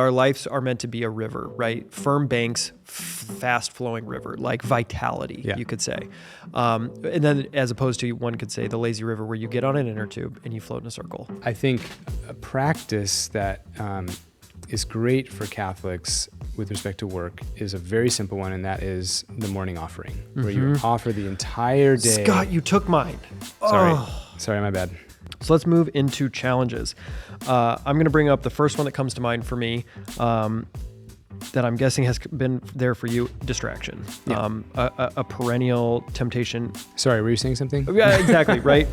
Our lives are meant to be a river, right? Firm banks, fast-flowing river, like vitality, you could say. And then as opposed to, one could say, the lazy river where you get on an inner tube and you float in a circle. I think a practice that is great for Catholics with respect to work is a very simple one, and that is the morning offering, where you offer the entire day. Scott, you took mine. Sorry, my bad. So let's move into challenges. I'm going to bring up the first one that comes to mind for me, that I'm guessing has been there for you, distraction. A perennial temptation. Sorry, were you saying something? Yeah, exactly, right?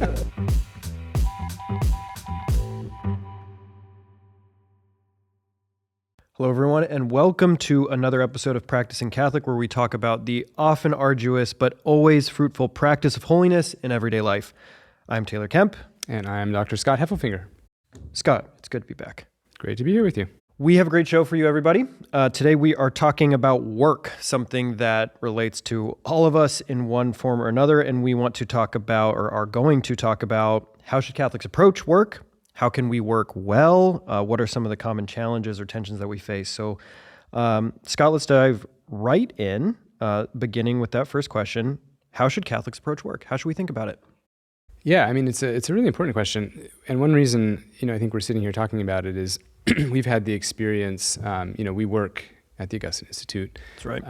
Hello, everyone, and welcome to another episode of Practicing Catholic, where we talk about the often arduous but always fruitful practice of holiness in everyday life. I'm Taylor Kemp. And I'm Dr. Scott Hefelfinger. Scott, it's good to be back. Great to be here with you. We have a great show for you, everybody. Today we are talking about work, something that relates to all of us in one form or another, and we want to talk about, or are going to talk about, how should Catholics approach work? How can we work well? What are some of the common challenges or tensions that we face? So, Scott, let's dive right in, beginning with that first question. How should Catholics approach work? How should we think about it? Yeah, I mean, it's a really important question. And one reason, I think we're sitting here talking about it is we've had the experience, we work at the Augustine Institute. That's right.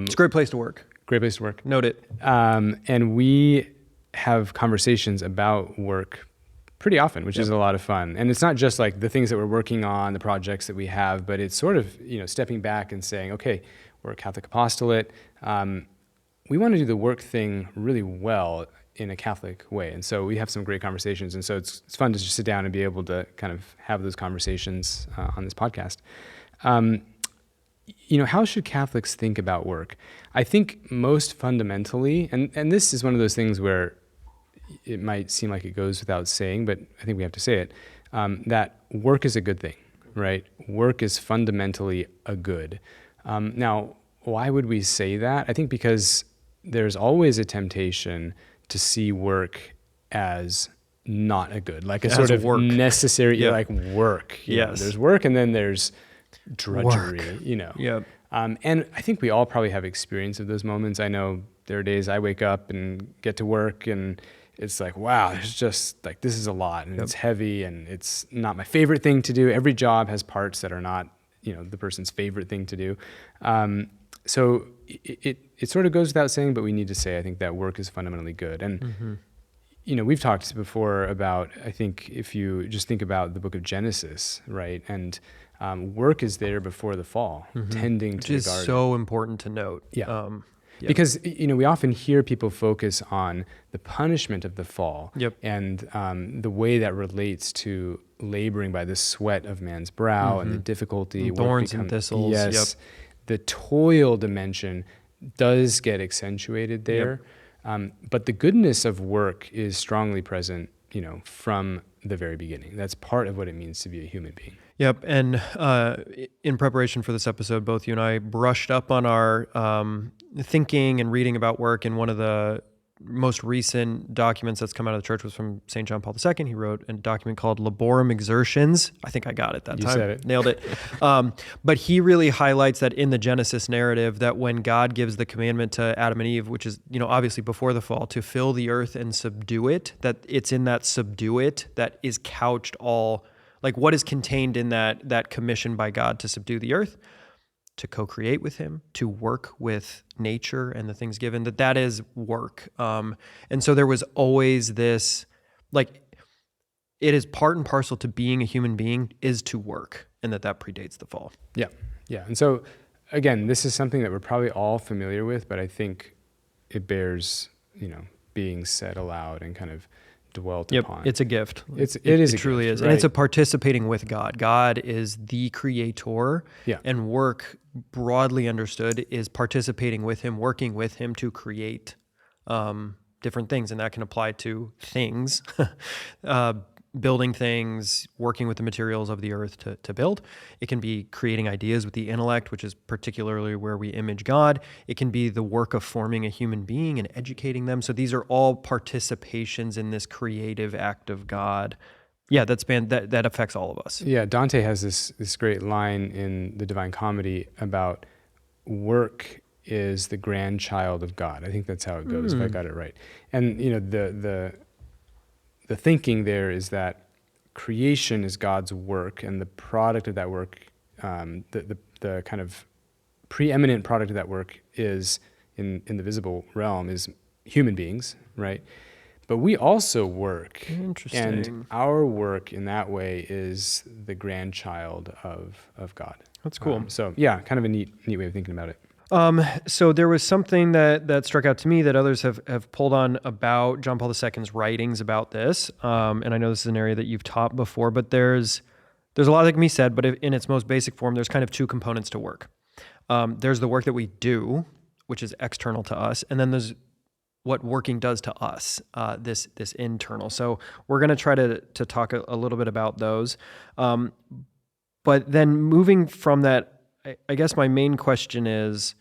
It's a great place to work. Great place to work. Note it. And we have conversations about work pretty often, which is a lot of fun. And it's not just like the things that we're working on, the projects that we have, but it's sort of, stepping back and saying, okay, we're a Catholic apostolate. We want to do the work thing really well in a Catholic way. And so we have some great conversations. And so it's fun to just sit down and be able to kind of have those conversations on this podcast. How should Catholics think about work? I think most fundamentally, and this is one of those things where it might seem like it goes without saying, but I think we have to say it, that work is a good thing, right? Work is fundamentally a good. Now, why would we say that? I think because there's always a temptation to see work as not a good, like a sort of work. Necessary, like work. There's work and then there's drudgery, And I think we all probably have experience of those moments. I know there are days I wake up and get to work and it's like, wow, there's just like, this is a lot and it's heavy and it's not my favorite thing to do. Every job has parts that are not, the person's favorite thing to do. So it sort of goes without saying, but we need to say, I think that work is fundamentally good. And, we've talked before about, I think if you just think about the book of Genesis, right? And work is there before the fall, tending to the garden. Which is so important to note. Because, we often hear people focus on the punishment of the fall and the way that relates to laboring by the sweat of man's brow and the difficulty. And thorns and thistles. Yes. The toil dimension does get accentuated there. But the goodness of work is strongly present, from the very beginning. That's part of what it means to be a human being. Yep. And in preparation for this episode, both you and I brushed up on our thinking and reading about work. And one of the most recent documents that's come out of the church was from St. John Paul II. He wrote a document called Laborum Exertions. I think I got it that time. You said it. Nailed it. But he really highlights that in the Genesis narrative, that when God gives the commandment to Adam and Eve, which is, obviously before the fall, to fill the earth and subdue it, that it's in that subdue it that is couched all, like what is contained in that commission by God to subdue the earth, to co-create with him, to work with nature and the things given, that is work. And so there was always this, like, it is part and parcel to being a human being is to work, and that predates the fall. Yeah. And so, again, this is something that we're probably all familiar with, but I think it bears, being said aloud and kind of dwelt upon. It's a gift. It truly gift, is. Right? And it's a participating with God. God is the creator, and work, broadly understood, is participating with him, working with him to create different things. And that can apply to things, building things, working with the materials of the earth to build. It can be creating ideas with the intellect, which is particularly where we image God. It can be the work of forming a human being and educating them. So these are all participations in this creative act of God Yeah, that affects all of us. Yeah, Dante has this great line in the Divine Comedy about work is the grandchild of God. I think that's how it goes, if I got it right. And the thinking there is that creation is God's work, and the product of that work, the kind of preeminent product of that work is in the visible realm is human beings, right? But we also work. Interesting. And our work in that way is the grandchild of God. That's cool. So yeah, kind of a neat way of thinking about it. So there was something that struck out to me that others have pulled on about John Paul II's writings about this. And I know this is an area that you've taught before, but there's a lot that can be said, but in its most basic form, there's kind of two components to work. There's the work that we do, which is external to us, and then there's what working does to us, this internal. So we're going to try to talk a little bit about those. But then moving from that, I guess my main question is,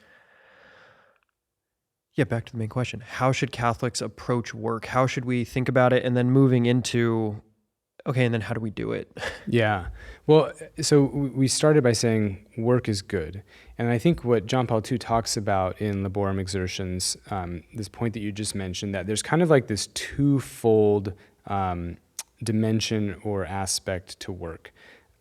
back to the main question. How should Catholics approach work? How should we think about it? And then moving into, okay, and then how do we do it? Yeah. Well, so we started by saying work is good. And I think what John Paul II talks about in Laborem Exertions, this point that you just mentioned, that there's kind of like this twofold dimension or aspect to work.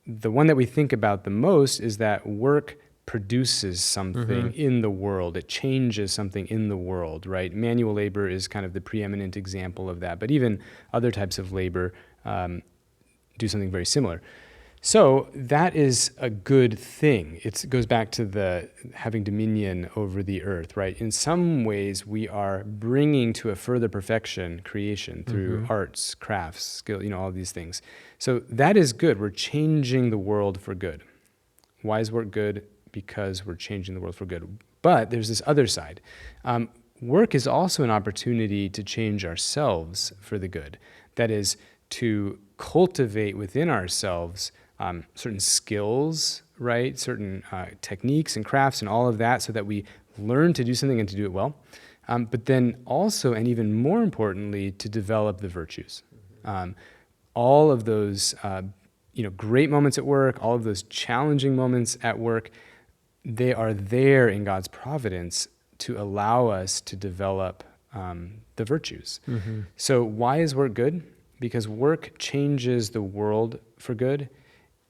The one that we think about the most is that work produces something in the world. It changes something in the world, right? Manual labor is kind of the preeminent example of that. But even other types of labor do something very similar. So that is a good thing. It goes back to the having dominion over the earth, right? In some ways, we are bringing to a further perfection creation through arts, crafts, skill, all these things. So that is good. We're changing the world for good. Why is work good? Because we're changing the world for good. But there's this other side. Work is also an opportunity to change ourselves for the good. That is, to cultivate within ourselves certain skills, right? Certain techniques and crafts and all of that, so that we learn to do something and to do it well. But then also, and even more importantly, to develop the virtues. All of those great moments at work, all of those challenging moments at work, they are there in God's providence to allow us to develop the virtues. So why is work good? Because work changes the world for good,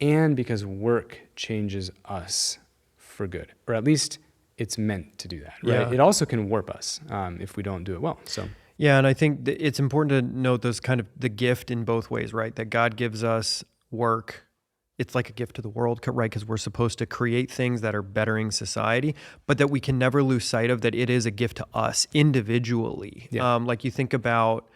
and because work changes us for good, or at least it's meant to do that, right? Yeah. It also can warp us if we don't do it well. So Yeah, and I think it's important to note those kind of the gift in both ways, right? That God gives us work. It's like a gift to the world, right? Because we're supposed to create things that are bettering society, but that we can never lose sight of that it is a gift to us individually. Yeah. Like you think about,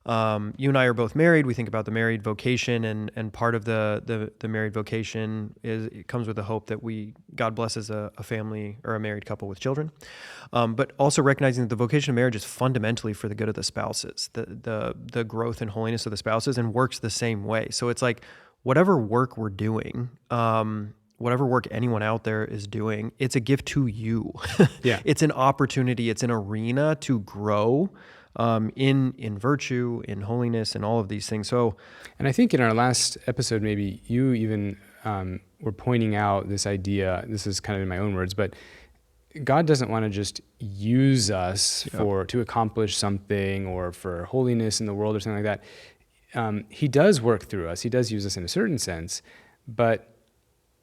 you and I are both married. We think about the married vocation, and part of the married vocation is it comes with the hope that God blesses a family or a married couple with children, but also recognizing that the vocation of marriage is fundamentally for the good of the spouses, the growth and holiness of the spouses, and works the same way. So it's like whatever work we're doing, whatever work anyone out there is doing, it's a gift to you. Yeah. It's an opportunity. It's an arena to grow. In virtue, in holiness, and all of these things. And I think in our last episode, maybe you even were pointing out this idea, this is kind of in my own words, but God doesn't want to just use us to accomplish something or for holiness in the world or something like that. He does work through us. He does use us in a certain sense, but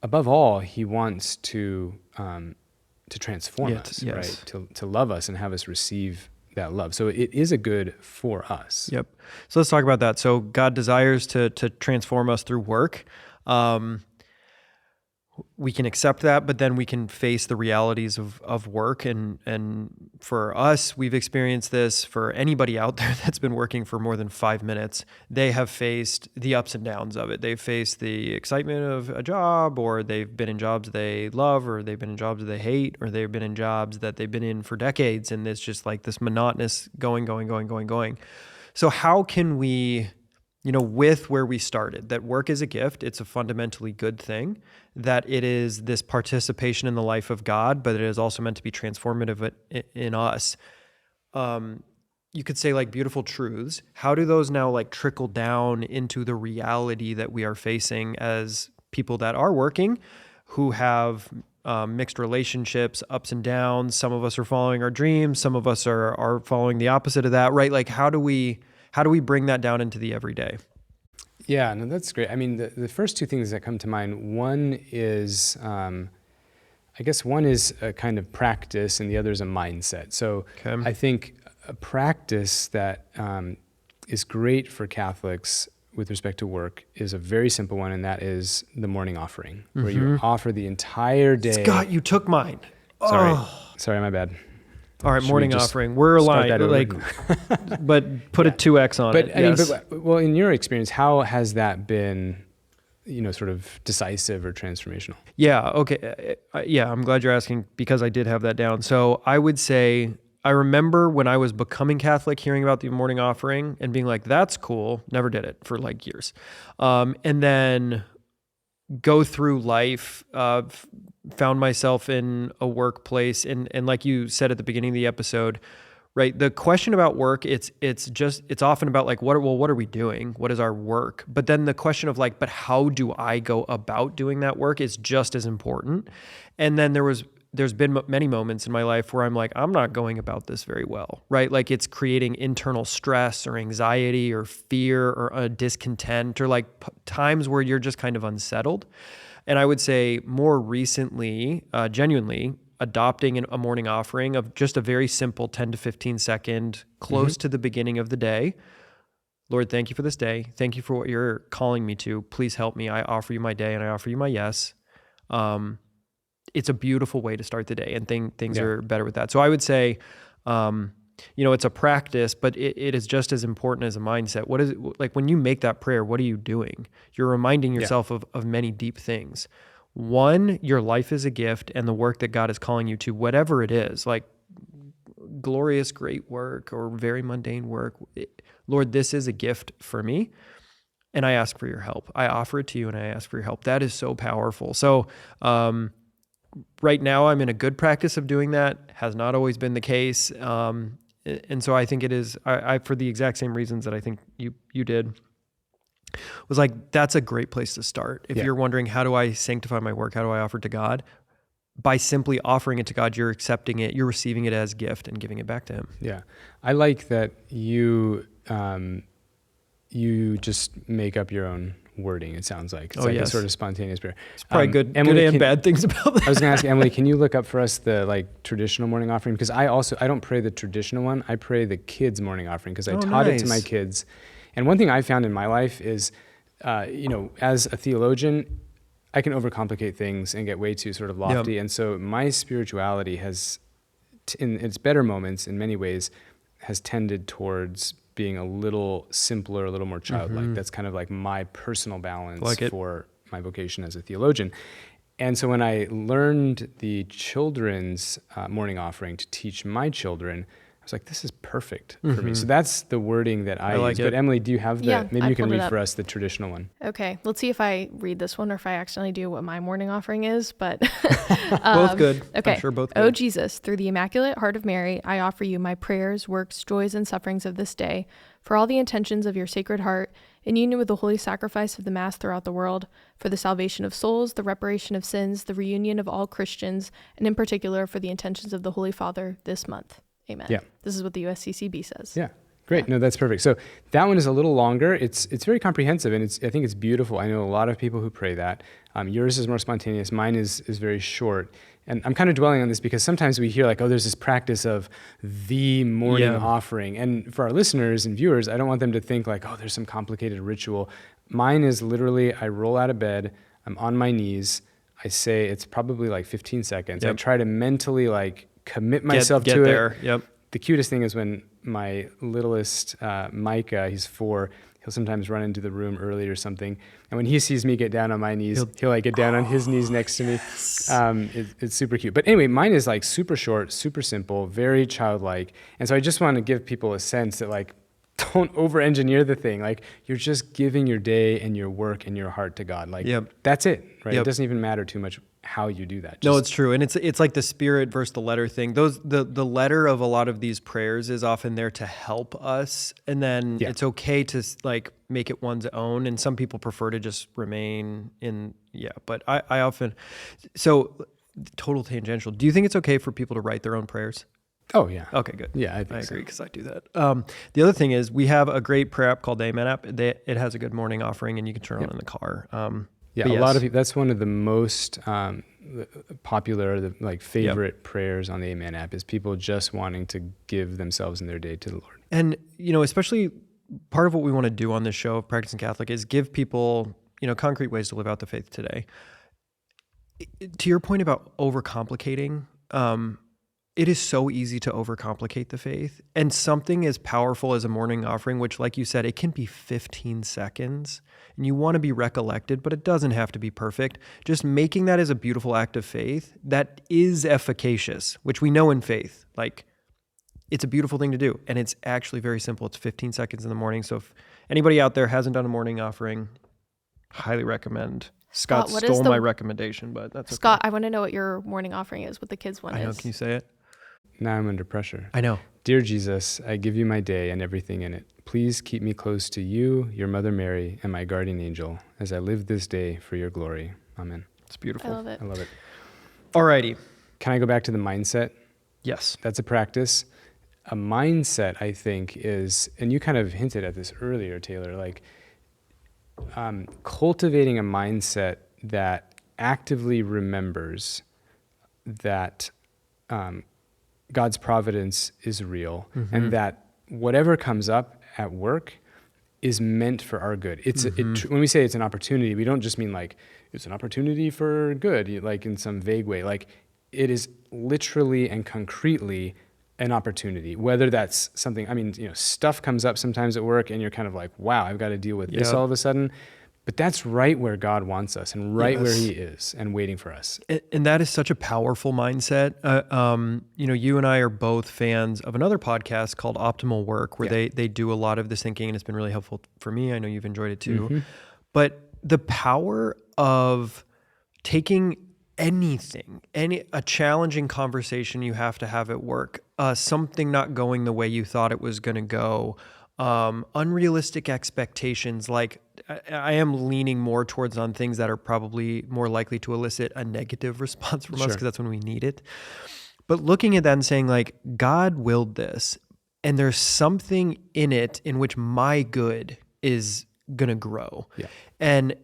above all, he wants to transform us, right? To love us and have us receive that love. So it is a good for us. Yep. So let's talk about that. So God desires to transform us through work. We can accept that, but then we can face the realities of work. And for us, we've experienced this. For anybody out there that's been working for more than 5 minutes, they have faced the ups and downs of it. They've faced the excitement of a job, or they've been in jobs they love, or they've been in jobs they hate, or they've been in jobs that they've been in for decades. And it's just like this monotonous going. So how can we, with where we started, that work is a gift, it's a fundamentally good thing, that it is this participation in the life of God, but it is also meant to be transformative in us. you could say like beautiful truths, how do those now like trickle down into the reality that we are facing as people that are working, who have mixed relationships, ups and downs? Some of us are following our dreams. Some of us are following the opposite of that, right? Like how do we bring that down into the everyday? Yeah, no, that's great. I mean, the first two things that come to mind, one is, I guess one is a kind of practice and the other is a mindset. So Okay. I think a practice that is great for Catholics with respect to work is a very simple one, and that is the morning offering, where you offer the entire day. Scott, you took mine. Sorry, my bad. All right, Should morning we just offering. We're start aligned, that over? like, but put a 2x on it. But I mean, well, in your experience, how has that been, sort of decisive or transformational? Yeah. Okay. Yeah. I'm glad you're asking because I did have that down. So I would say, I remember when I was becoming Catholic, hearing about the morning offering and being like, that's cool. Never did it for like years. And then go through life, found myself in a workplace. And like you said at the beginning of the episode, right? The question about work, it's often about like, what are we doing? What is our work? But then the question of like, but how do I go about doing that work is just as important. And then there's been many moments in my life where I'm like, I'm not going about this very well, right? Like it's creating internal stress or anxiety or fear or a discontent or like times where you're just kind of unsettled. And I would say more recently, genuinely, adopting a morning offering of just a very simple 10 to 15 second close to the beginning of the day. Lord, thank you for this day. Thank you for what you're calling me to. Please help me. I offer you my day and I offer you my yes. It's a beautiful way to start the day, and things are better with that. So I would say, it's a practice, but it is just as important as a mindset. What is it like when you make that prayer? What are you doing? You're reminding yourself of many deep things. One, your life is a gift, and the work that God is calling you to, whatever it is, like glorious, great work or very mundane work. Lord, this is a gift for me, and I ask for your help. I offer it to you, and I ask for your help. That is so powerful. So right now, I'm in a good practice of doing that. Has not always been the case, and so I think it is. I for the exact same reasons that I think you did. Was like, that's a great place to start. If you're wondering, how do I sanctify my work? How do I offer it to God? By simply offering it to God, you're accepting it, you're receiving it as gift and giving it back to him. Yeah. I like that you just make up your own wording, it sounds like. It's a sort of spontaneous prayer. It's probably good Emily, and bad things about that. I was going to ask Emily, can you look up for us the traditional morning offering? Because I don't pray the traditional one. I pray the kids' morning offering because I taught it to my kids. And one thing I found in my life is, as a theologian, I can overcomplicate things and get way too sort of lofty. And so my spirituality has, in its better moments, in many ways, has tended towards being a little simpler, a little more childlike. That's kind of like my personal balance for my vocation as a theologian. And so when I learned the children's morning offering to teach my children, I was like, this is perfect for me. So that's the wording that I use. But Emily, do you have maybe you can read for us the traditional one. Okay. Let's see if I read this one or if I accidentally do what my morning offering is, but both good. Okay. I'm sure both good. Oh, Jesus, through the Immaculate Heart of Mary, I offer you my prayers, works, joys, and sufferings of this day, for all the intentions of your Sacred Heart, in union with the holy sacrifice of the Mass throughout the world, for the salvation of souls, the reparation of sins, the reunion of all Christians, and in particular for the intentions of the Holy Father this month. Amen. Yeah. This is what the USCCB says. Yeah. Great. No, that's perfect. So that one is a little longer. It's very comprehensive, and I think it's beautiful. I know a lot of people who pray that. Yours is more spontaneous. Mine is very short. And I'm kind of dwelling on this because sometimes we hear like, oh, there's this practice of the morning offering. And for our listeners and viewers, I don't want them to think like, oh, there's some complicated ritual. Mine is literally, I roll out of bed, I'm on my knees, I say, it's probably like 15 seconds. I try to mentally like commit myself get to there. it. The cutest thing is when my littlest Micah, he's 4, he'll sometimes run into the room early or something. And when he sees me get down on my knees, he'll like get down on his knees next to me. It's super cute. But anyway, mine is like super short, super simple, very childlike. And so I just want to give people a sense that like, don't over-engineer the thing. Like you're just giving your day and your work and your heart to God. Like that's it, right? It doesn't even matter too much how you do that. No, it's true. And it's like the spirit versus the letter thing. The letter of a lot of these prayers is often there to help us. And then it's okay to like make it one's own. And some people prefer to just remain in, but I often, so total tangential. Do you think it's okay for people to write their own prayers? Oh yeah. Okay, good. Yeah, I agree because I do that. The other thing is we have a great prayer app called the Amen app. It has a good morning offering and you can turn it on in the car. A lot of people, that's one of the most popular, favorite prayers on the Amen app is people just wanting to give themselves and their day to the Lord. And, especially part of what we want to do on this show of Practicing Catholic is give people, concrete ways to live out the faith today. To your point about overcomplicating, it is so easy to overcomplicate the faith. And something as powerful as a morning offering, which like you said, it can be 15 seconds and you want to be recollected, but it doesn't have to be perfect. Just making that as a beautiful act of faith that is efficacious, which we know in faith, like it's a beautiful thing to do. And it's actually very simple. It's 15 seconds in the morning. So if anybody out there hasn't done a morning offering, highly recommend. Scott stole my recommendation, but that's okay. Scott, I want to know what your morning offering is, what the kids' one is. I know, can you say it? Now I'm under pressure. I know. Dear Jesus, I give you my day and everything in it. Please keep me close to you, your Mother Mary, and my guardian angel as I live this day for your glory. Amen. It's beautiful. I love it. I love it. Alrighty. Can I go back to the mindset? Yes. That's a practice. A mindset, I think, is, and you kind of hinted at this earlier, Taylor, like cultivating a mindset that actively remembers that God's providence is real, and that whatever comes up at work is meant for our good. It's when we say it's an opportunity, we don't just mean like it's an opportunity for good, like in some vague way. Like it is literally and concretely an opportunity. Whether that's something, stuff comes up sometimes at work, and you're kind of like, wow, I've got to deal with this all of a sudden. But that's right where God wants us and right where he is and waiting for us. And that is such a powerful mindset. You and I are both fans of another podcast called Optimal Work, where they do a lot of this thinking, and it's been really helpful for me. I know you've enjoyed it too. But the power of taking a challenging conversation you have to have at work, something not going the way you thought it was going to go, unrealistic expectations. Like I am leaning more towards on things that are probably more likely to elicit a negative response from us because that's when we need it. But looking at that and saying like, God willed this and there's something in it in which my good is going to grow. Yeah. And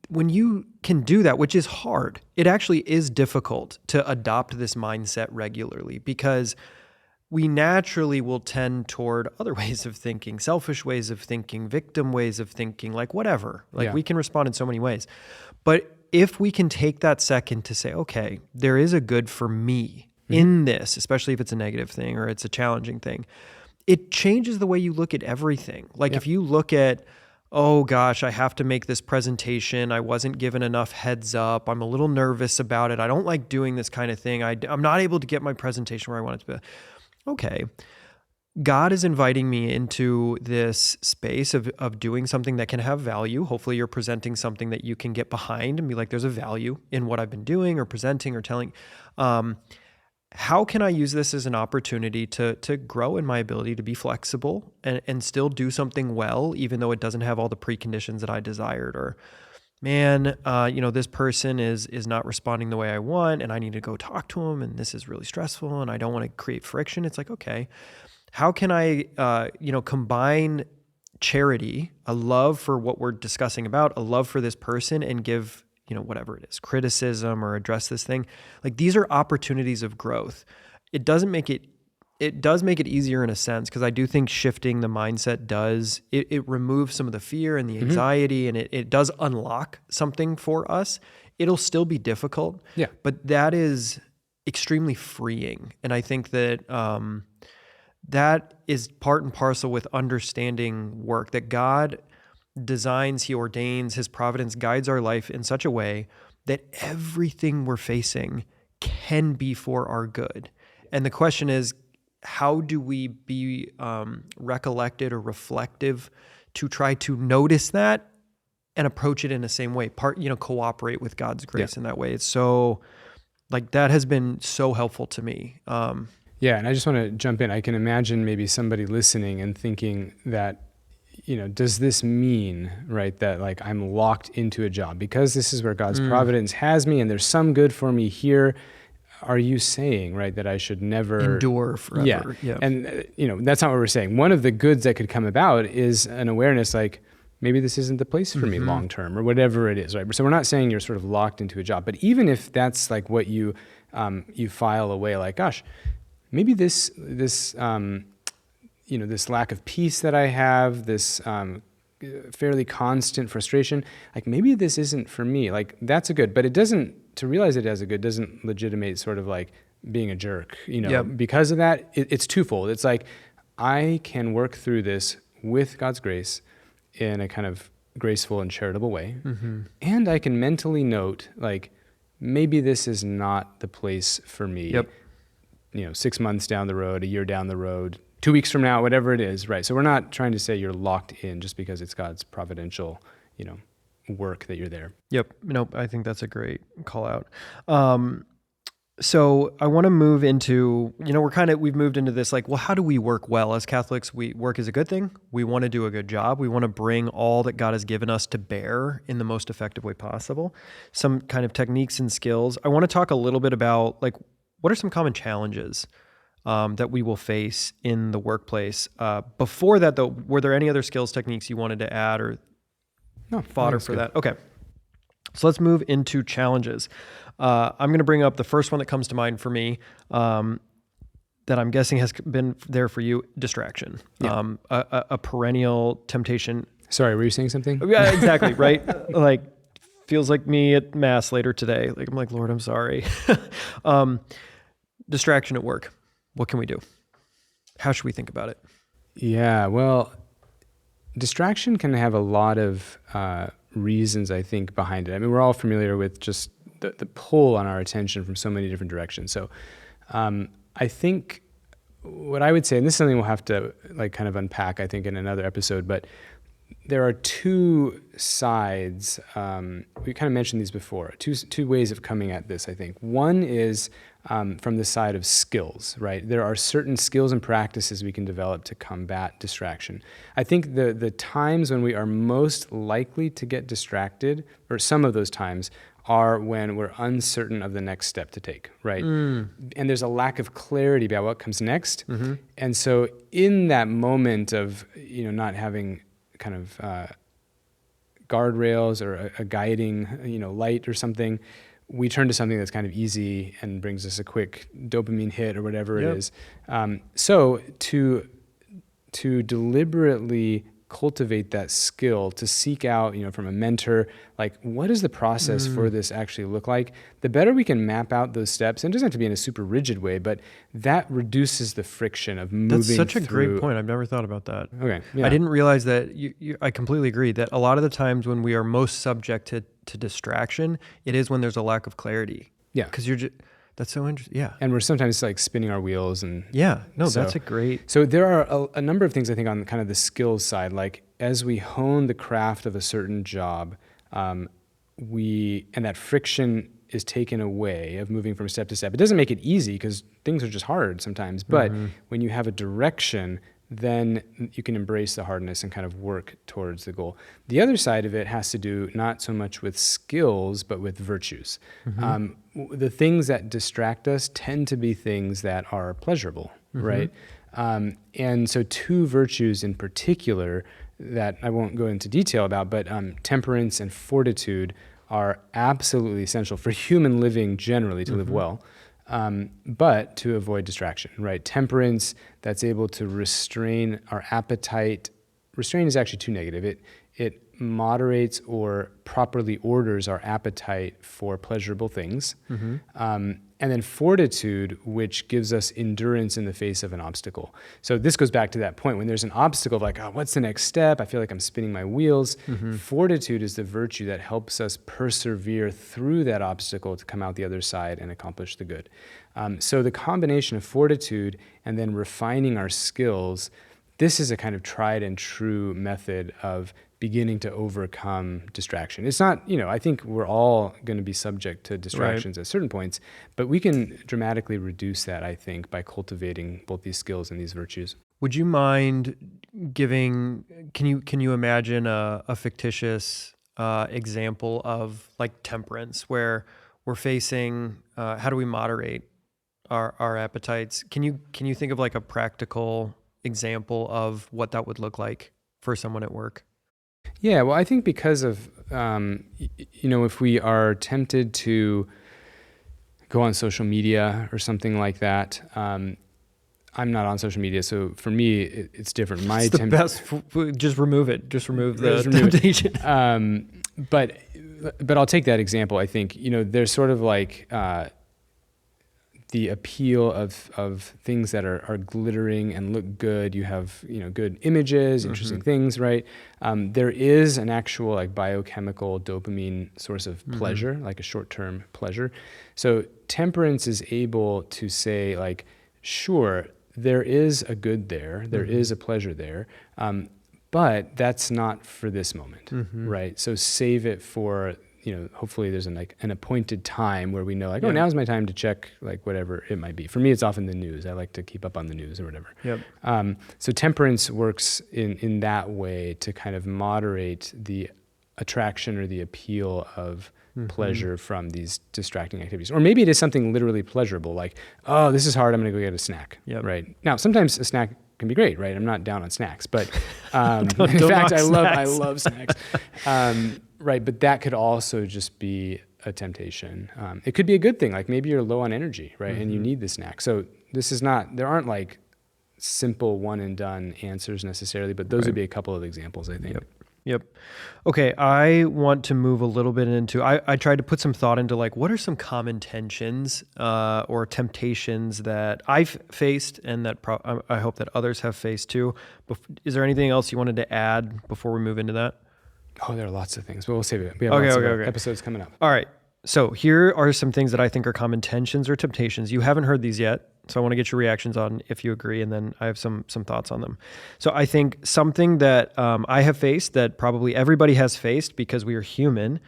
when you can do that, which is hard, it actually is difficult to adopt this mindset regularly because we naturally will tend toward other ways of thinking, selfish ways of thinking, victim ways of thinking, like whatever. Like we can respond in so many ways. But if we can take that second to say, okay, there is a good for me in this, especially if it's a negative thing or it's a challenging thing, it changes the way you look at everything. Like if you look at, oh gosh, I have to make this presentation. I wasn't given enough heads up. I'm a little nervous about it. I don't like doing this kind of thing. I'm not able to get my presentation where I want it to be. Okay, God is inviting me into this space of doing something that can have value. Hopefully you're presenting something that you can get behind and be like, there's a value in what I've been doing or presenting or telling. How can I use this as an opportunity to grow in my ability to be flexible and still do something well, even though it doesn't have all the preconditions that I desired? Or, man, this person is not responding the way I want and I need to go talk to him and this is really stressful and I don't want to create friction. It's like, okay, how can I, combine charity, a love for what we're discussing about, a love for this person and give, whatever it is, criticism or address this thing. Like these are opportunities of growth. It does make it easier in a sense, because I do think shifting the mindset it removes some of the fear and the anxiety and it does unlock something for us. It'll still be difficult, but that is extremely freeing. And I think that that is part and parcel with understanding work, that God designs, he ordains, his providence guides our life in such a way that everything we're facing can be for our good. And the question is, how do we be recollected or reflective to try to notice that and approach it in the same way? Cooperate with God's grace in that way. It's so Like that has been so helpful to me. Yeah, and I just want to jump in. I can imagine maybe somebody listening and thinking that, does this mean, right, that like I'm locked into a job because this is where God's providence has me and there's some good for me here? Are you saying, right, that I should never endure forever? Yeah. And, that's not what we're saying. One of the goods that could come about is an awareness like, maybe this isn't the place for me long term or whatever it is, right? So we're not saying you're sort of locked into a job, but even if that's like what you file away, like, gosh, maybe this lack of peace that I have, this fairly constant frustration, like maybe this isn't for me. Like that's a good, but to realize it as a good doesn't legitimate sort of like being a jerk, because of that, it's twofold. It's like, I can work through this with God's grace in a kind of graceful and charitable way. And I can mentally note like, maybe this is not the place for me. 6 months down the road, a year down the road, 2 weeks from now, whatever it is, right? So we're not trying to say you're locked in just because it's God's providential, work that you're there. Yep. Nope. I think that's a great call out. So I want to move into, we've moved into this like, well, how do we work well? As Catholics, work is a good thing. We want to do a good job. We want to bring all that God has given us to bear in the most effective way possible. Some kind of techniques and skills. I want to talk a little bit about like, what are some common challenges that we will face in the workplace? Before that, though, were there any other skills, techniques you wanted to add or fodder for that? Okay. So let's move into challenges. I'm going to bring up the first one that comes to mind for me that I'm guessing has been there for you, distraction. Yeah. A perennial temptation. Sorry, were you saying something? Yeah, exactly, right? Like, feels like me at Mass later today. Like, I'm like, Lord, I'm sorry. Distraction at work. What can we do? How should we think about it? Yeah, well, distraction can have a lot of reasons, I think, behind it. I mean, we're all familiar with just the pull on our attention from so many different directions. So I think what I would say, and this is something we'll have to like kind of unpack, I think, in another episode, but there are two sides. We kind of mentioned these before, two ways of coming at this, I think. One is from the side of skills, right? There are certain skills and practices we can develop to combat distraction. I think the times when we are most likely to get distracted, or some of those times, are when we're uncertain of the next step to take, right? And there's a lack of clarity about what comes next. And so in that moment of, not having kind of guardrails or a guiding, light or something, we turn to something that's kind of easy and brings us a quick dopamine hit or whatever it is. So to deliberately cultivate that skill, to seek out, from a mentor, like what does the process for this actually look like? The better we can map out those steps, and it doesn't have to be in a super rigid way, but that reduces the friction of moving through. That's such a great point. I've never thought about that. Okay. Yeah. I didn't realize that I completely agree that a lot of the times when we are most subject to distraction, it is when there's a lack of clarity. Yeah. Because that's so interesting. Yeah. And we're sometimes like spinning our wheels and that's a great. So there are a number of things I think on kind of the skills side, like as we hone the craft of a certain job, and that friction is taken away of moving from step to step. It doesn't make it easy because things are just hard sometimes, but when you have a direction, then you can embrace the hardness and kind of work towards the goal. The other side of it has to do not so much with skills, but with virtues. The things that distract us tend to be things that are pleasurable, right? And so two virtues in particular that I won't go into detail about, but temperance and fortitude are absolutely essential for human living generally to live well. But to avoid distraction, right? Temperance, that's able to restrain our appetite. Restrain is actually too negative. It moderates or properly orders our appetite for pleasurable things. And then fortitude, which gives us endurance in the face of an obstacle. So this goes back to that point when there's an obstacle, like, oh, what's the next step? I feel like I'm spinning my wheels. Fortitude is the virtue that helps us persevere through that obstacle to come out the other side and accomplish the good. So the combination of fortitude and then refining our skills, this is a kind of tried and true method of beginning to overcome distraction. It's not, I think we're all going to be subject to distractions at certain points, but we can dramatically reduce that, I think, by cultivating both these skills and these virtues. Would you mind giving, can you imagine a fictitious example of like temperance where we're facing, how do we moderate our appetites? Can you think of like a practical example of what that would look like for someone at work? Yeah, well, I think because of, if we are tempted to go on social media or something like that, I'm not on social media, so for me, it's different. It's the best. Just remove it. Just remove the temptation. But I'll take that example. I think, there's sort of like the appeal of things that are glittering and look good. You have, good images, interesting things, right? There is an actual like biochemical dopamine source of pleasure, like a short-term pleasure. So temperance is able to say like, sure, there is a good there, there is a pleasure there, but that's not for this moment, right? So save it for, hopefully there's an appointed time where we know like, oh, now's my time to check like whatever it might be. For me, it's often the news. I like to keep up on the news or whatever. Yep. So temperance works in that way to kind of moderate the attraction or the appeal of pleasure from these distracting activities. Or maybe it is something literally pleasurable, like, oh, this is hard, I'm going to go get a snack, right? Now, sometimes a snack can be great, right? I'm not down on snacks, but in fact, I love snacks. Right, but that could also just be a temptation. It could be a good thing, like maybe you're low on energy, right? And you need the snack. So there aren't like simple one and done answers necessarily, but those would be a couple of examples, I think. Yep. Okay, I want to move a little bit into, I tried to put some thought into like, what are some common tensions or temptations that I've faced and that I hope that others have faced too. Is there anything else you wanted to add before we move into that? Oh, there are lots of things, but we'll save it. We have lots of episodes coming up. All right. So here are some things that I think are common tensions or temptations. You haven't heard these yet, so I want to get your reactions on if you agree, and then I have some thoughts on them. So I think something that I have faced that probably everybody has faced because we are human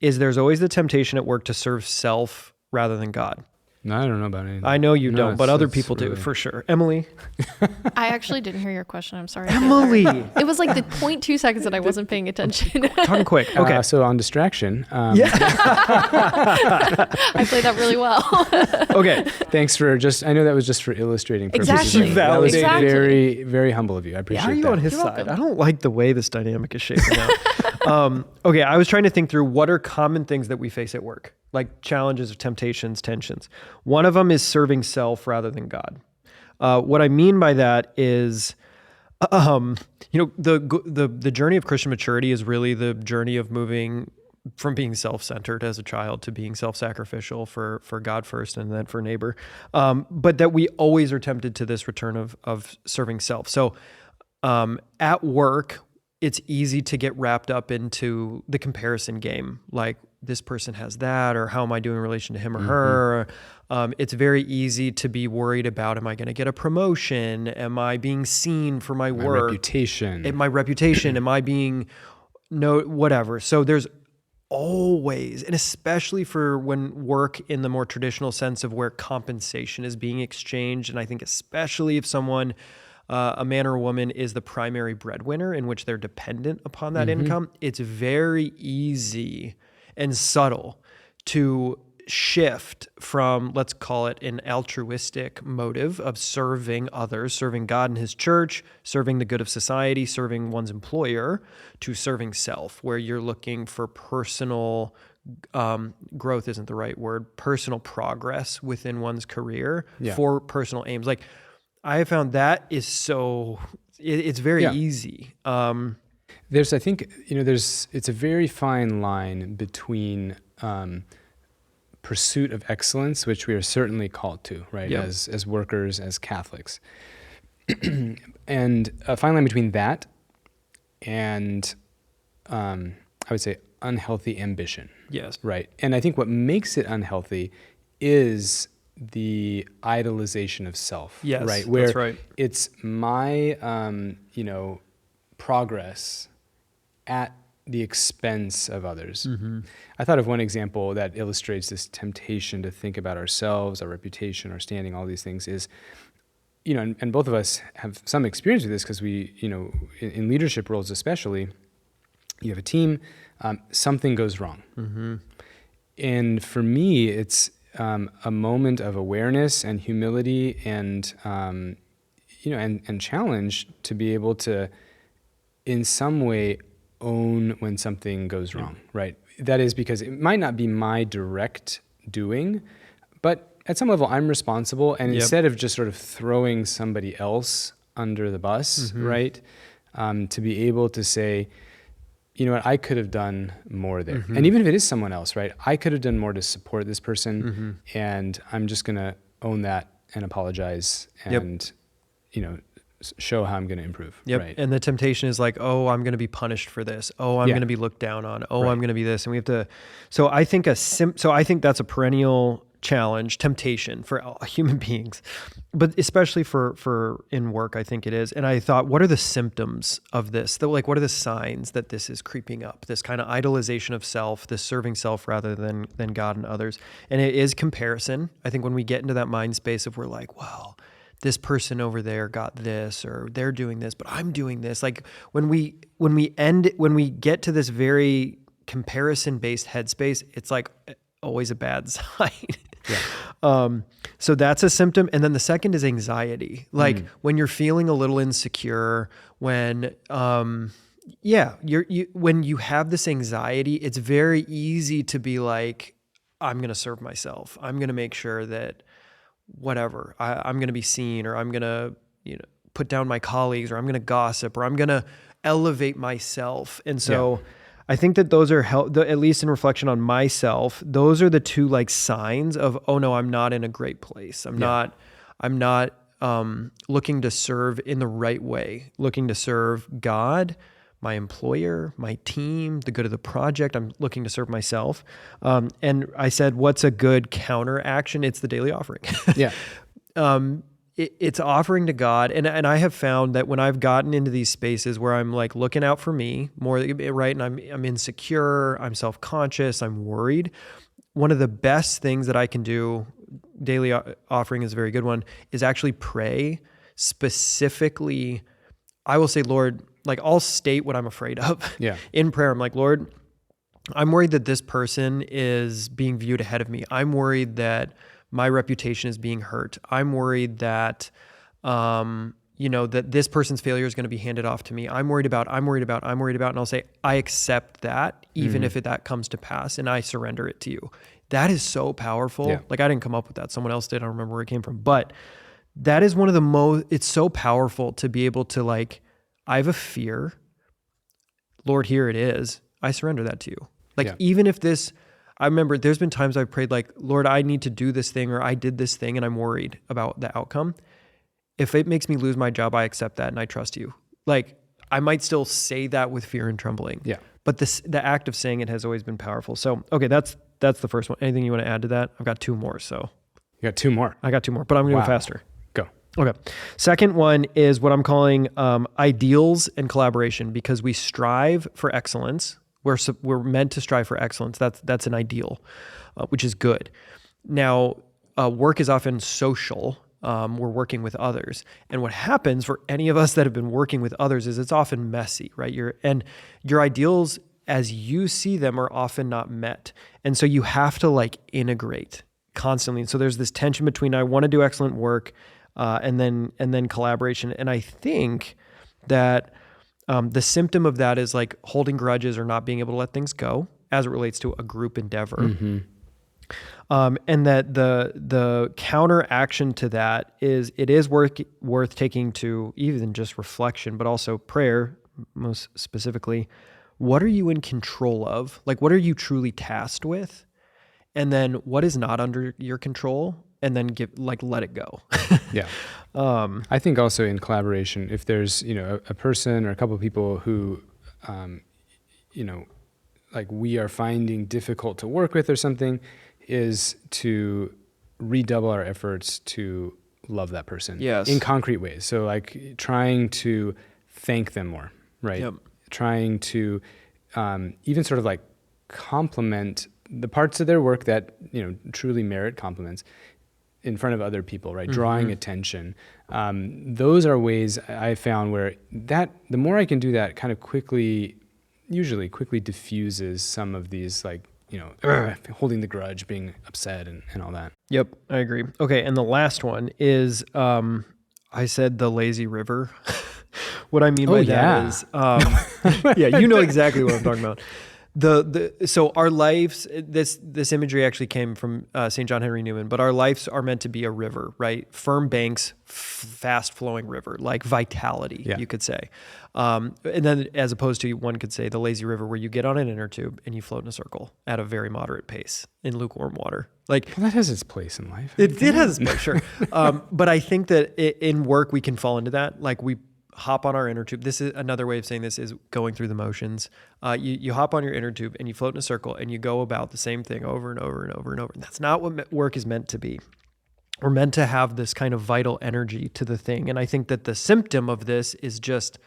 is there's always the temptation at work to serve self rather than God. No, I don't know about anything. I know you don't, but other people do for sure. Emily? I actually didn't hear your question. I'm sorry. Emily! It was like the 0.2 seconds that I wasn't paying attention. Talking quick. Okay. So on distraction. I played that really well. Okay. Thanks for I know that was just for illustrating purposes. Exactly. That was very, very humble of you. I appreciate that. How are you on his You're side? welcome. I don't like the way this dynamic is shaping out. Okay, I was trying to think through what are common things that we face at work, like challenges, temptations, tensions. One of them is serving self rather than God. What I mean by that is, the journey of Christian maturity is really the journey of moving from being self-centered as a child to being self-sacrificial for God first and then for neighbor. But that we always are tempted to this return of serving self. So at work, it's easy to get wrapped up into the comparison game. Like this person has that, or how am I doing in relation to him or her? It's very easy to be worried about, am I going to get a promotion? Am I being seen for my work? My reputation. Am I being whatever? So there's always, and especially for when work in the more traditional sense of where compensation is being exchanged. And I think especially if someone, a man or a woman, is the primary breadwinner in which they're dependent upon that income, it's very easy and subtle to shift from, let's call it an altruistic motive of serving others, serving God and his church, serving the good of society, serving one's employer, to serving self, where you're looking for personal growth isn't the right word, personal progress within one's career for personal aims. Like I have found that is it's very easy. There's, I think, it's a very fine line between pursuit of excellence, which we are certainly called to, right? Yep. As workers, as Catholics. And a fine line between that and, I would say, unhealthy ambition. Yes. Right. And I think what makes it unhealthy is the idolization of self. Yes, right. Where that's right. it's my, progress at the expense of others. I thought of one example that illustrates this temptation to think about ourselves, our reputation, our standing, all these things is, and both of us have some experience with this because we, in leadership roles especially, you have a team, something goes wrong. And for me, it's a moment of awareness and humility and, and challenge to be able to, in some way, own when something goes wrong, right? That is because it might not be my direct doing, but at some level I'm responsible. And instead of just sort of throwing somebody else under the bus, right? To be able to say, you know what, I could have done more there. And even if it is someone else, right? I could have done more to support this person, and I'm just going to own that and apologize and, show how I'm going to improve. Right? And the temptation is like, oh, I'm going to be punished for this. Oh, I'm going to be looked down on. Oh, I'm going to be this. And we have to, so I think that's a perennial challenge, temptation for human beings, but especially for in work, I think it is. And I thought, what are the symptoms of this? What are the signs that this is creeping up? This kind of idolization of self, this serving self rather than God and others. And it is comparison. I think when we get into that mind space of we're like, well, this person over there got this, or they're doing this, but I'm doing this. Like when we get to this very comparison-based headspace, it's like always a bad sign. So that's a symptom. And then the second is anxiety. Like when you're feeling a little insecure, when when you have this anxiety, it's very easy to be like, I'm going to serve myself. I'm going to make sure that whatever, I'm going to be seen, or I'm going to, put down my colleagues, or I'm going to gossip, or I'm going to elevate myself. And so I think that those are, at least in reflection on myself, those are the two signs of, oh no, I'm not in a great place. I'm not looking to serve in the right way, looking to serve God, my employer, my team, the good of the project. I'm looking to serve myself. And I said, what's a good counter action? It's the daily offering. It's offering to God. And I have found that when I've gotten into these spaces where I'm looking out for me more, right? And I'm insecure, I'm self-conscious, I'm worried. One of the best things that I can do, daily offering is a very good one, is actually pray specifically. I will say, Lord, I'll state what I'm afraid of in prayer. I'm like, Lord, I'm worried that this person is being viewed ahead of me. I'm worried that my reputation is being hurt. I'm worried that, that this person's failure is going to be handed off to me. I'm worried about. And I'll say, I accept that, even if that comes to pass, and I surrender it to you. That is so powerful. Yeah. I didn't come up with that. Someone else did. I don't remember where it came from, but that is one of the most, it's so powerful to be able to I have a fear. Lord, here it is. I surrender that to you. Even if this, I remember there's been times I've prayed Lord, I need to do this thing, or I did this thing and I'm worried about the outcome. If it makes me lose my job, I accept that and I trust you. I might still say that with fear and trembling. Yeah. But the act of saying it has always been powerful. So, okay, that's the first one. Anything you want to add to that? I've got two more, so. You got two more? I got two more, but I'm going to go faster. Go. Okay. Second one is what I'm calling ideals and collaboration, because we strive for excellence. We're meant to strive for excellence. That's an ideal, which is good. Now, work is often social. We're working with others. And what happens for any of us that have been working with others is it's often messy, right? Your ideals as you see them are often not met. And so you have to integrate constantly. And so there's this tension between I want to do excellent work and then collaboration. And I think that the symptom of that is holding grudges or not being able to let things go as it relates to a group endeavor. And that the counter action to that is it is worth taking to even just reflection, but also prayer, most specifically. What are you in control of? What are you truly tasked with? And then what is not under your control? And then let it go. Yeah. I think also in collaboration, if there's, a person or a couple of people who, we are finding difficult to work with or something, is to redouble our efforts to love that person in concrete ways. So trying to thank them more, right? Yep. trying to even sort of like compliment the parts of their work that, truly merit compliments in front of other people, right? Drawing attention. Those are ways I found where the more I can do that, kind of usually quickly diffuses some of these like, holding the grudge, being upset and all that. Yep, I agree. Okay, and the last one is, I said the lazy river. What I mean by that is, yeah, you know exactly what I'm talking about. So our lives, this imagery actually came from St. John Henry Newman, but our lives are meant to be a river, right? Firm banks, fast flowing river, like vitality, you could say. And then as opposed to, one could say the lazy river, where you get on an inner tube and you float in a circle at a very moderate pace in lukewarm water. Like, well, that has its place in life. It has its place, sure. But I think that in work we can fall into that. Like, we hop on our inner tube. This is another way of saying this, is going through the motions. You hop on your inner tube and you float in a circle and you go about the same thing over and over and over and over. And that's not what work is meant to be. We're meant to have this kind of vital energy to the thing. And I think that the symptom of this is just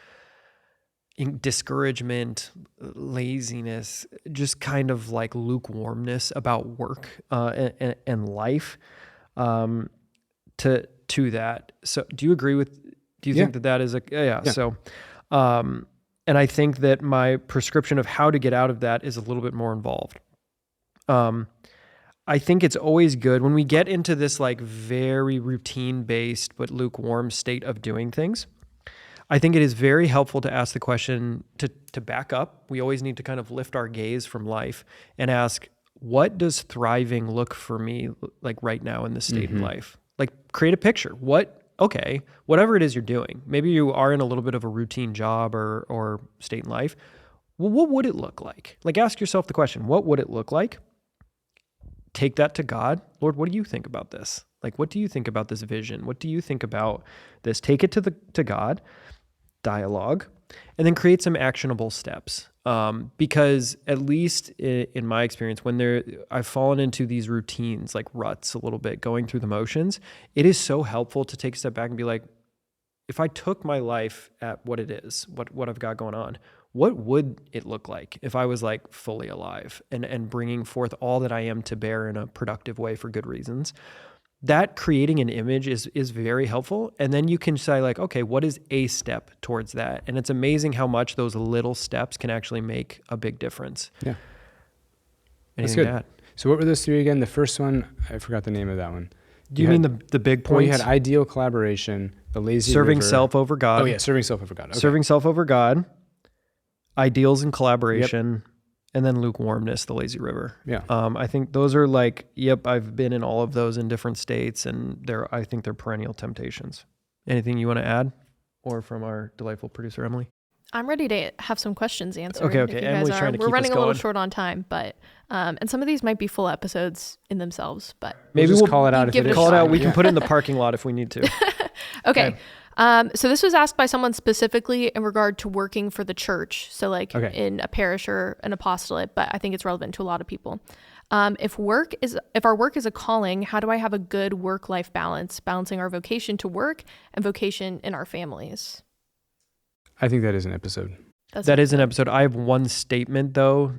discouragement, laziness, just kind of like lukewarmness about work and life to that. So do you agree with, do you think that is yeah. So, and I think that my prescription of how to get out of that is a little bit more involved. I think it's always good when we get into this like very routine-based but lukewarm state of doing things. I think it is very helpful to ask the question, to back up. We always need to kind of lift our gaze from life and ask, what does thriving look for me like right now in this state of life? Like, create a picture. Okay, whatever it is you're doing, maybe you are in a little bit of a routine job or state in life. Well, what would it look like? Like, ask yourself the question, what would it look like? Take that to God. Lord, what do you think about this? Like, what do you think about this vision? What do you think about this? Take it to God, dialogue, and then create some actionable steps. Because at least in my experience, when I've fallen into these routines, like ruts a little bit, going through the motions, it is so helpful to take a step back and be like, if I took my life at what it is, what I've got going on, what would it look like if I was like fully alive and bringing forth all that I am to bear in a productive way for good reasons? That creating an image is very helpful. And then you can say like, okay, what is a step towards that? And it's amazing how much those little steps can actually make a big difference. Yeah. Anything That's good. to add? So what were those three again? The first one, I forgot the name of that one. Do you mean the big points? Well, you had ideal collaboration, the lazy serving river. self over God. Oh yeah, serving self over God. Okay. Serving self over God, ideals and collaboration, and then lukewarmness, the lazy river. Yeah. I think those are like, I've been in all of those in different states, and I think they're perennial temptations. Anything you want to add? Or from our delightful producer, Emily? I'm ready to have some questions answered. Okay. if you Emily's guys trying to keep We're running us a little going. short on time, but and some of these might be full episodes in themselves, but Maybe we'll we'll just call it out if give it it a is. call it out. We Yeah. can put it in the parking lot if we need to. okay. So this was asked by someone specifically in regard to working for the church. So like in a parish or an apostolate, but I think it's relevant to a lot of people. If our work is a calling, how do I have a good work-life balance, balancing our vocation to work and vocation in our families? I think that is an episode. That is an episode. I have one statement though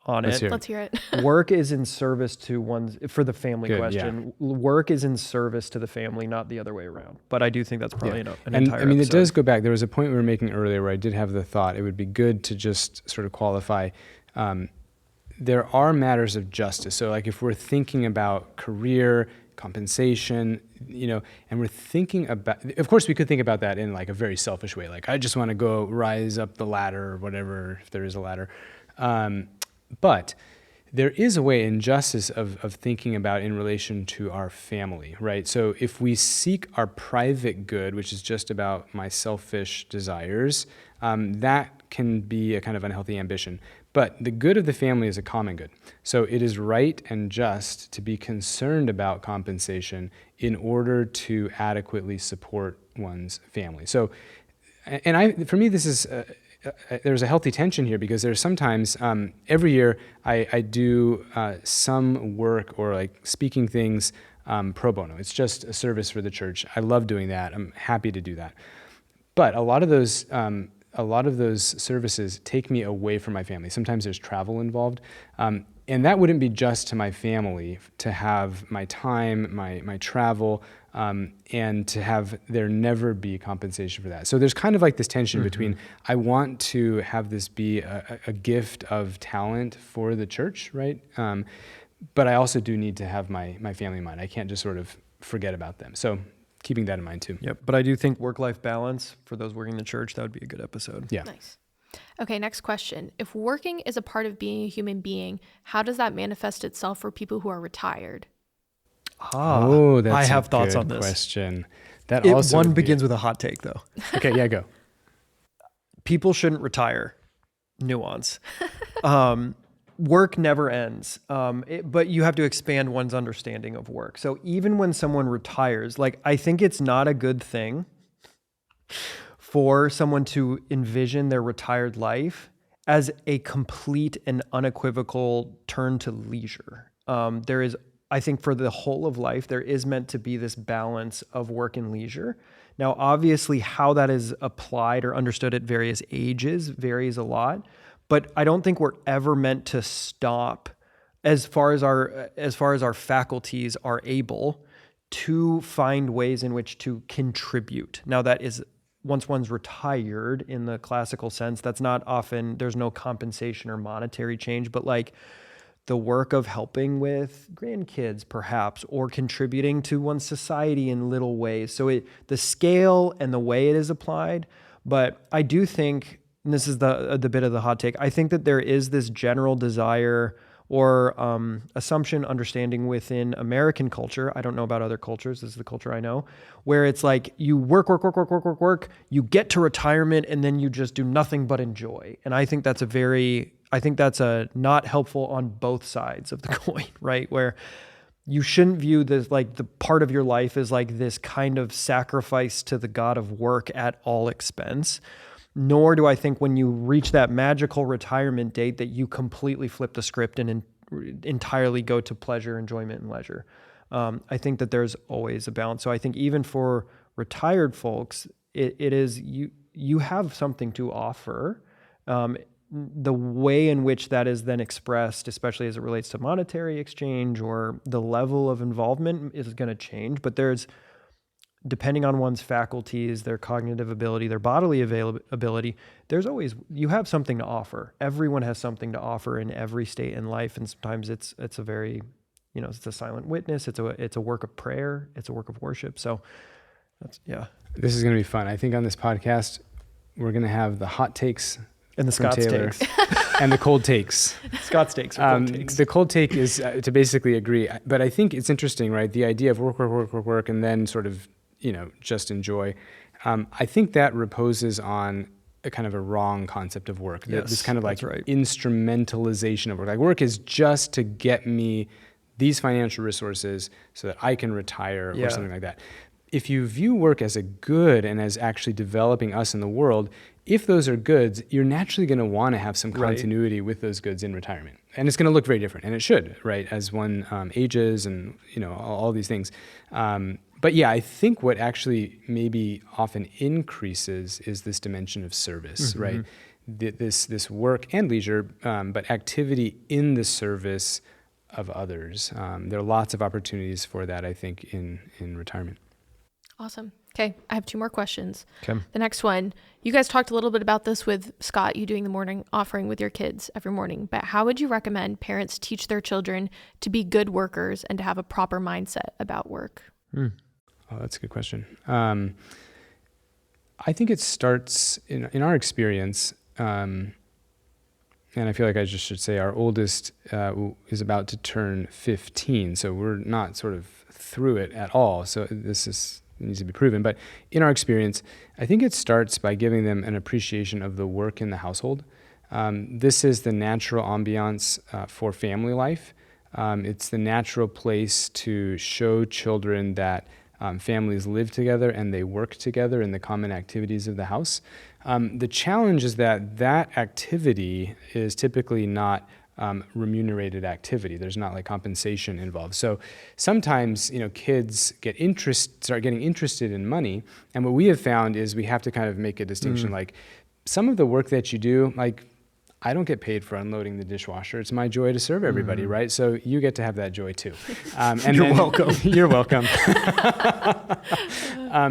on Let's it. hear it. Let's hear it. Work is in service to for the family Good, question. Work is in service to the family, not the other way around. But I do think that's probably an entire I mean, episode. it does go back. There was a point we were making earlier where I did have the thought it would be good to just sort of qualify. There are matters of justice. So like if we're thinking about career, compensation, and we're thinking about, of course we could think about that in like a very selfish way. Like I just want to go rise up the ladder or whatever, if there is a ladder. But there is a way in justice of thinking about in relation to our family, right? So if we seek our private good, which is just about my selfish desires, that can be a kind of unhealthy ambition. But the good of the family is a common good. So it is right and just to be concerned about compensation in order to adequately support one's family. So, for me, this is, there's a healthy tension here because there's sometimes, every year I do some work or like speaking things pro bono. It's just a service for the church. I love doing that. I'm happy to do that. But a lot of those a lot of those services take me away from my family. Sometimes there's travel involved. And that wouldn't be just to my family, to have my time, my travel, and to have there never be compensation for that. So there's kind of like this tension between, I want to have this be a gift of talent for the church, right? But I also do need to have my family in mind. I can't just sort of forget about them. So keeping that in mind too. Yep. But I do think work-life balance for those working in the church, that would be a good episode. Yeah. Nice. Okay, next question. If working is a part of being a human being, how does that manifest itself for people who are retired? That's I have a thoughts good on this. Question. That also one would be- begins with a hot take, though. Okay, yeah, go. People shouldn't retire. Nuance. Work never ends, but you have to expand one's understanding of work. So even when someone retires, like, I think it's not a good thing for someone to envision their retired life as a complete and unequivocal turn to leisure. There is, I think, for the whole of life, there is meant to be this balance of work and leisure. Now, obviously, how that is applied or understood at various ages varies a lot, but I don't think we're ever meant to stop as far as our faculties are able to find ways in which to contribute. Now, that is, once one's retired in the classical sense, that's not often, there's no compensation or monetary change, but like the work of helping with grandkids perhaps, or contributing to one's society in little ways. So the scale and the way it is applied, but I do think, and this is the bit of the hot take, I think that there is this general desire or assumption, understanding within American culture, I don't know about other cultures, this is the culture I know, where it's like you work, you get to retirement, and then you just do nothing but enjoy. And I think that's a not helpful on both sides of the coin, right? Where you shouldn't view this, like, the part of your life as like this kind of sacrifice to the God of work at all expense. Nor do I think when you reach that magical retirement date that you completely flip the script and entirely go to pleasure, enjoyment, and leisure. I think that there's always a balance. So I think even for retired folks, it is, you have something to offer. The way in which that is then expressed, especially as it relates to monetary exchange or the level of involvement, is going to change. But there's, depending on one's faculties, their cognitive ability, their bodily ability, there's always, you have something to offer. Everyone has something to offer in every state in life. And sometimes it's a very, it's a silent witness. It's a work of prayer. It's a work of worship. So that's, yeah. This is going to be fun. I think on this podcast, we're going to have the hot takes and the from Scott's Taylor takes. and the cold takes. Scott's takes or cold takes. The cold take is to basically agree. But I think it's interesting, right? The idea of work, and then sort of, just enjoy. I think that reposes on a kind of a wrong concept of work. Yes, this kind of like right. instrumentalization of work. Like, work is just to get me these financial resources so that I can retire or something like that. If you view work as a good and as actually developing us in the world, if those are goods, you're naturally going to want to have some continuity with those goods in retirement. And it's going to look very different, and it should, right, as one ages and, all these things. But yeah, I think what actually maybe often increases is this dimension of service, right? This work and leisure, but activity in the service of others. There are lots of opportunities for that, I think, in retirement. Awesome. Okay, I have 2 more questions. Okay. The next one, you guys talked a little bit about this with Scott, you doing the morning offering with your kids every morning, but how would you recommend parents teach their children to be good workers and to have a proper mindset about work? Oh, that's a good question. I think it starts in our experience, and I feel like I just should say our oldest is about to turn 15, so we're not sort of through it at all. So this needs to be proven. But in our experience, I think it starts by giving them an appreciation of the work in the household. This is the natural ambiance for family life. It's the natural place to show children that families live together and they work together in the common activities of the house. The challenge is that activity is typically not remunerated activity. There's not like compensation involved. So sometimes, kids start getting interested in money. And what we have found is we have to kind of make a distinction, like some of the work that you do, like, I don't get paid for unloading the dishwasher. It's my joy to serve everybody, right? So you get to have that joy too. And You're welcome. You're welcome.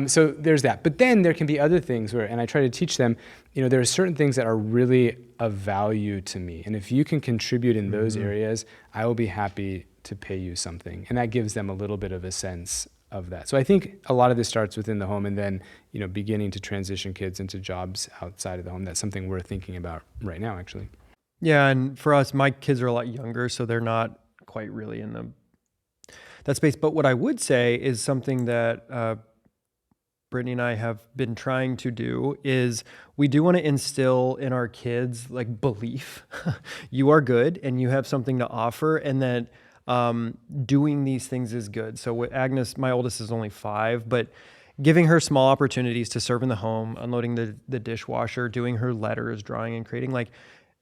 So there's that. But then there can be other things where, and I try to teach them, there are certain things that are really of value to me. And if you can contribute in those areas, I will be happy to pay you something. And that gives them a little bit of a sense of that. So I think a lot of this starts within the home, and then, beginning to transition kids into jobs outside of the home. That's something we're thinking about right now, actually. Yeah. And for us, my kids are a lot younger, so they're not quite really in that space. But what I would say is something that Brittany and I have been trying to do is we do want to instill in our kids like belief. You are good and you have something to offer, and that doing these things is good. So with Agnes, my oldest, is only 5, but giving her small opportunities to serve in the home, unloading the dishwasher, doing her letters, drawing and creating, like,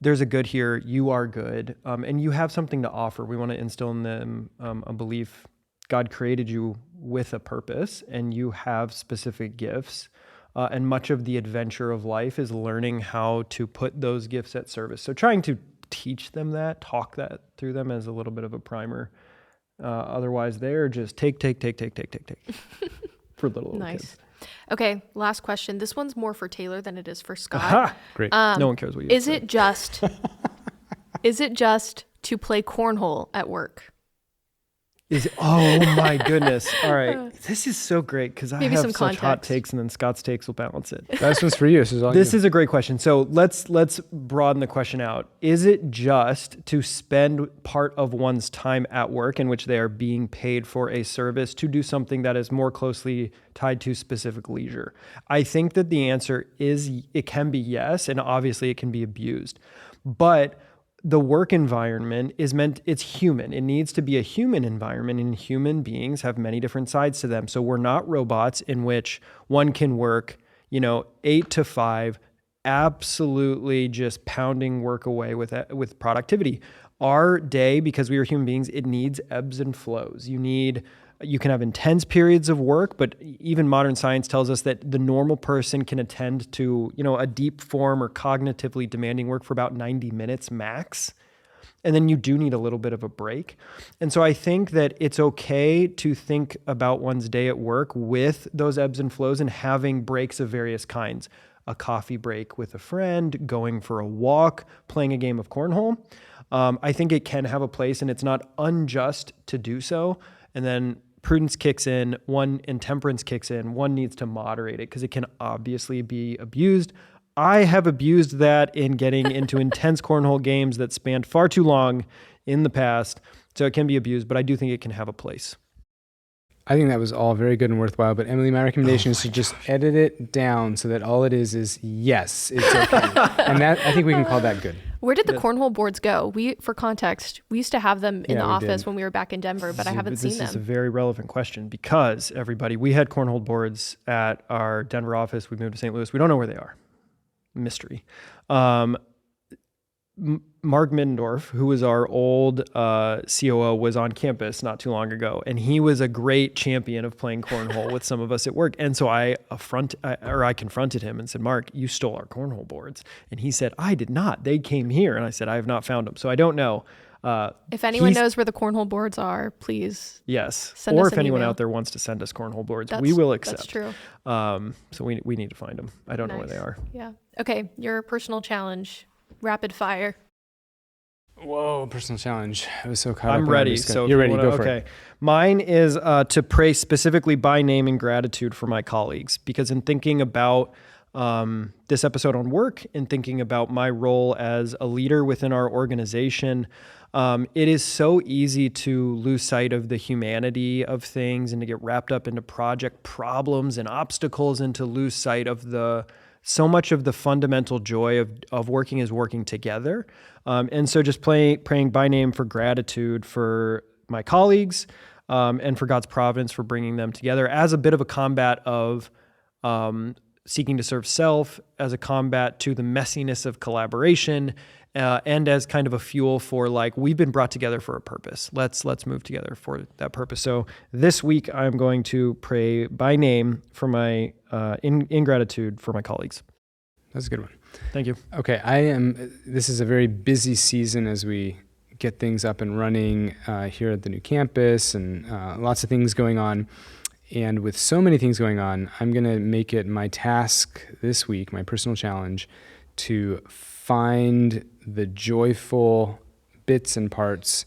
there's a good here, you are good, and you have something to offer. We want to instill in them a belief. God created you with a purpose, and you have specific gifts. And much of the adventure of life is learning how to put those gifts at service. So trying to teach them that, talk that through them as a little bit of a primer. Otherwise, they're just take for little Nice. kids. Okay, last question. This one's more for Taylor than it is for Scott. Aha! Great. No one cares what you Is say. it just to play cornhole at work? Oh my goodness. All right. This is so great because I Maybe have some such hot context. takes, and then Scott's takes will balance it. This one's for you. This is all This you. is a great question. So let's broaden the question out. Is it just to spend part of one's time at work in which they are being paid for a service to do something that is more closely tied to specific leisure? I think that the answer is it can be yes, and obviously it can be abused. But the work environment it's human. It needs to be a human environment, and human beings have many different sides to them. So we're not robots in which one can work, 8 to 5, absolutely just pounding work away with productivity. Our day, because we are human beings, it needs ebbs and flows. You can have intense periods of work, but even modern science tells us that the normal person can attend to, a deep form or cognitively demanding work for about 90 minutes max. And then you do need a little bit of a break. And so I think that it's okay to think about one's day at work with those ebbs and flows and having breaks of various kinds. A coffee break with a friend, going for a walk, playing a game of cornhole. I think it can have a place, and it's not unjust to do so. And then prudence kicks in, and temperance kicks in. One needs to moderate it because it can obviously be abused. I have abused that in getting into intense cornhole games that spanned far too long in the past. So it can be abused, but I do think it can have a place. I think that was all very good and worthwhile, but Emily, my recommendation is to just edit it down so that all it is yes, it's okay. And that, I think we can call that good. Where did the cornhole boards go? For context, we used to have them in the we office did. when we were back in Denver, but I haven't seen This is a them. very relevant question because, everybody, we had cornhole boards at our Denver office. We moved to St. Louis. We don't know where they are. Mystery. Mark Middendorf, who was our old COO, was on campus not too long ago, and he was a great champion of playing cornhole with some of us at work. And so I confronted him and said, "Mark, you stole our cornhole boards." And he said, "I did not. They came here." And I said, "I have not found them." So I don't know. If anyone knows where the cornhole boards are, please. Yes. Send or us if an anyone email. out there wants to send us cornhole boards, we will accept. That's true. So we need to find them. I don't know where they are. Yeah. Okay. Your personal challenge, rapid fire. Whoa, personal challenge. I was so caught up. I'm ready. So if you're you ready. wanna- Go for okay. it. Mine is to pray specifically by name in gratitude for my colleagues, because in thinking about this episode on work and thinking about my role as a leader within our organization, it is so easy to lose sight of the humanity of things and to get wrapped up into project problems and obstacles, and to lose sight of so much of the fundamental joy of working is working together. And so just praying by name for gratitude for my colleagues, and for God's providence for bringing them together as a bit of a combat of seeking to serve self, as a combat to the messiness of collaboration, and as kind of a fuel for we've been brought together for a purpose. Let's move together for that purpose. So this week I'm going to pray by name for my in gratitude for my colleagues. That's a good one. Thank you. Okay, this is a very busy season as we get things up and running here at the new campus, and lots of things going on. And with so many things going on, I'm going to make it my task this week, my personal challenge, to find the joyful bits and parts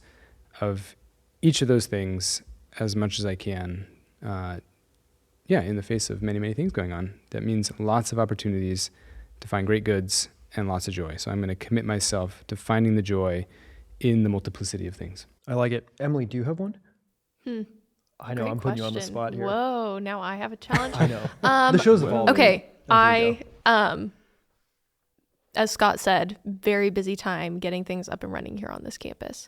of each of those things as much as I can. In the face of many, many things going on. That means lots of opportunities to find great goods and lots of joy. So I'm going to commit myself to finding the joy in the multiplicity of things. I like it. Emily, do you have one? I know, Great I'm putting you on the question. spot here. Whoa, now I have a challenge. I know. The show's evolving. Okay, As we go. as Scott said, very busy time getting things up and running here on this campus.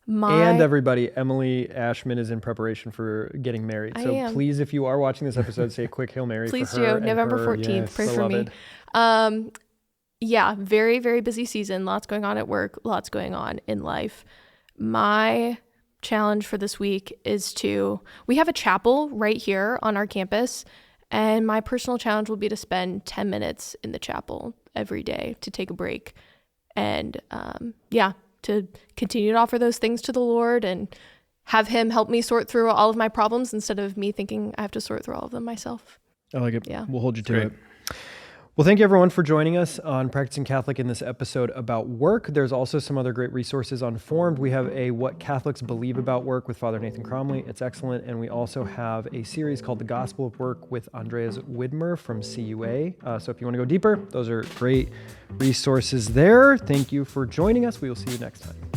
And everybody, Emily Ashman is in preparation for getting married. I So am. please, if you are watching this episode, say a quick Hail Mary Please for her. do. and November her 14th. Pray for me. beloved. Very, very busy season. Lots going on at work, lots going on in life. My challenge for this week is we have a chapel right here on our campus, and my personal challenge will be to spend 10 minutes in the chapel every day to take a break and, to continue to offer those things to the Lord and have him help me sort through all of my problems instead of me thinking I have to sort through all of them myself. I like it. Yeah. We'll hold you to Great. it. Well, thank you everyone for joining us on Practicing Catholic in this episode about work. There's also some other great resources on Formed. We have a What Catholics Believe About Work with Father Nathan Cromley. It's excellent. And we also have a series called The Gospel of Work with Andreas Widmer from CUA. So if you want to go deeper, those are great resources there. Thank you for joining us. We will see you next time.